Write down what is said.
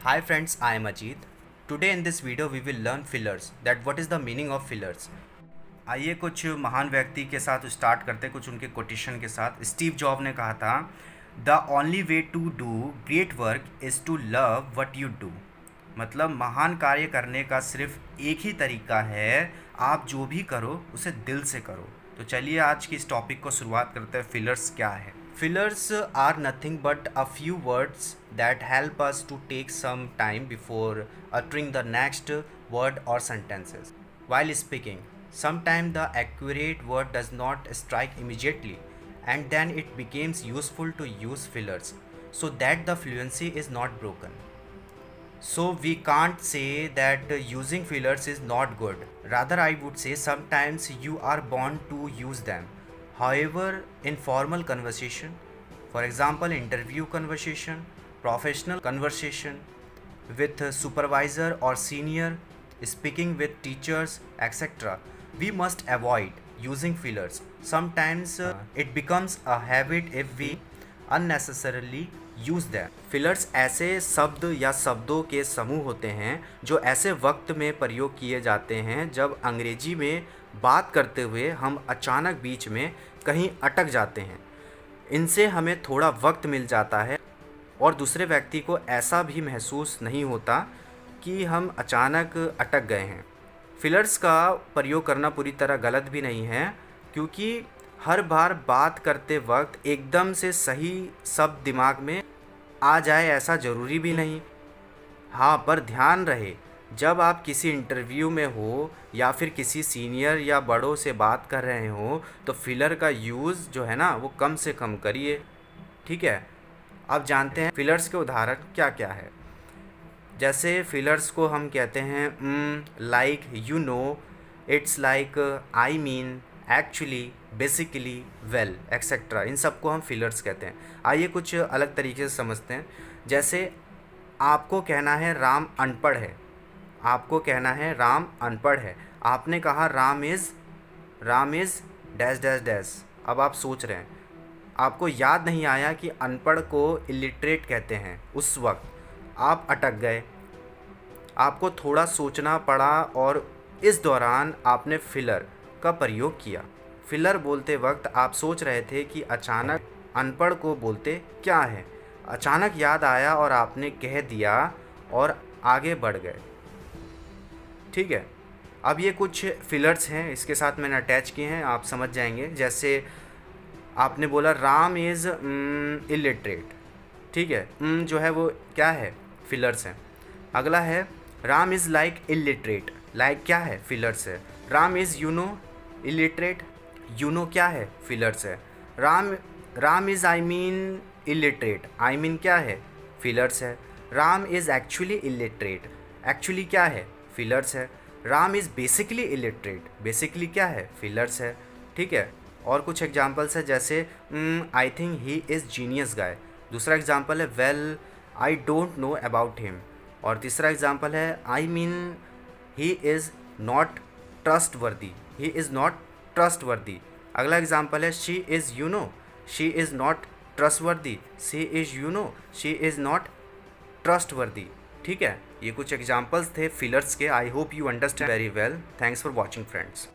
Hi friends, I am Ajit. Today in this video we will learn fillers. That what is the meaning of fillers. आइए कुछ महान व्यक्ति के साथ start करते, कुछ उनके कोटेशन के साथ। स्टीव जॉब ने कहा था, the only way to do great work is to love what you do. मतलब महान कार्य करने का सिर्फ एक ही तरीका है, आप जो भी करो उसे दिल से करो। तो चलिए आज की इस टॉपिक को शुरुआत करते हैं। फिलर्स क्या है? Fillers are nothing but a few words that help us to take some time before uttering the next word or sentences. While speaking, sometimes the accurate word does not strike immediately, and then it becomes useful to use fillers so that the fluency is not broken. So we can't say that using fillers is not good. Rather, I would say sometimes you are born to use them. However, in formal conversation, for example, interview conversation, professional conversation with a supervisor or senior, speaking with teachers, etc., we must avoid using fillers. Sometimes it becomes a habit if we unnecessarily use them. Fillers ऐसे शब्द या शब्दों के समूह होते हैं जो ऐसे वक्त में प्रयोग किए जाते हैं जब अंग्रेजी में बात करते हुए हम अचानक बीच में कहीं अटक जाते हैं। इनसे हमें थोड़ा वक्त मिल जाता है और दूसरे व्यक्ति को ऐसा भी महसूस नहीं होता कि हम अचानक अटक गए हैं। फिलर्स का प्रयोग करना पूरी तरह गलत भी नहीं है, क्योंकि हर बार बात करते वक्त एकदम से सही शब्द दिमाग में आ जाए ऐसा ज़रूरी भी नहीं। हाँ, पर ध्यान रहे, जब आप किसी इंटरव्यू में हो या फिर किसी सीनियर या बड़ों से बात कर रहे हो तो फिलर का यूज़ जो है ना वो कम से कम करिए। ठीक है, अब जानते हैं फिलर्स के उदाहरण क्या क्या है। जैसे फिलर्स को हम कहते हैं like, you know, it's like, I mean, actually, basically, well, etcetera. इन सब को हम फिलर्स कहते हैं। आइए कुछ अलग तरीके से समझते हैं। जैसे आपको कहना है राम अनपढ़ है। आपको कहना है राम अनपढ़ है। आपने कहा Ram is dash dash dash. अब आप सोच रहे हैं, आपको याद नहीं आया कि अनपढ़ को इलिटरेट कहते हैं। उस वक्त आप अटक गए, आपको थोड़ा सोचना पड़ा और इस दौरान आपने फिलर का प्रयोग किया। फिलर बोलते वक्त आप सोच रहे थे कि अचानक अनपढ़ को बोलते क्या है। अचानक याद आया और आपने कह दिया और आगे बढ़ गए। ठीक है, अब ये कुछ फिलर्स हैं, इसके साथ मैंने अटैच किए हैं, आप समझ जाएंगे। जैसे आपने बोला राम इज़ इलिटरेट। ठीक है, जो है वो क्या है, फिलर्स हैं। अगला है Ram is like illiterate. Like क्या है, फिलर्स है। Ram is you no illiterate. You know क्या है, फिलर्स है। Ram is I mean illiterate. I mean क्या है, फिलर्स है। Ram is actually illiterate. Actually क्या है, फिलर्स है। Ram is basically illiterate. Basically क्या है, फिलर्स है। ठीक है, और कुछ एग्जांपल्स है जैसे I think he is genius guy. दूसरा एग्जांपल है well I don't know about him. और तीसरा एग्जांपल है I mean he is not trustworthy. He is not trustworthy. अगला एग्जांपल है she is you know, she is not trustworthy. She is you know, she is not trustworthy. ठीक है, ये कुछ examples थे फिलर्स के। I hope you understand very well. Thanks for watching friends.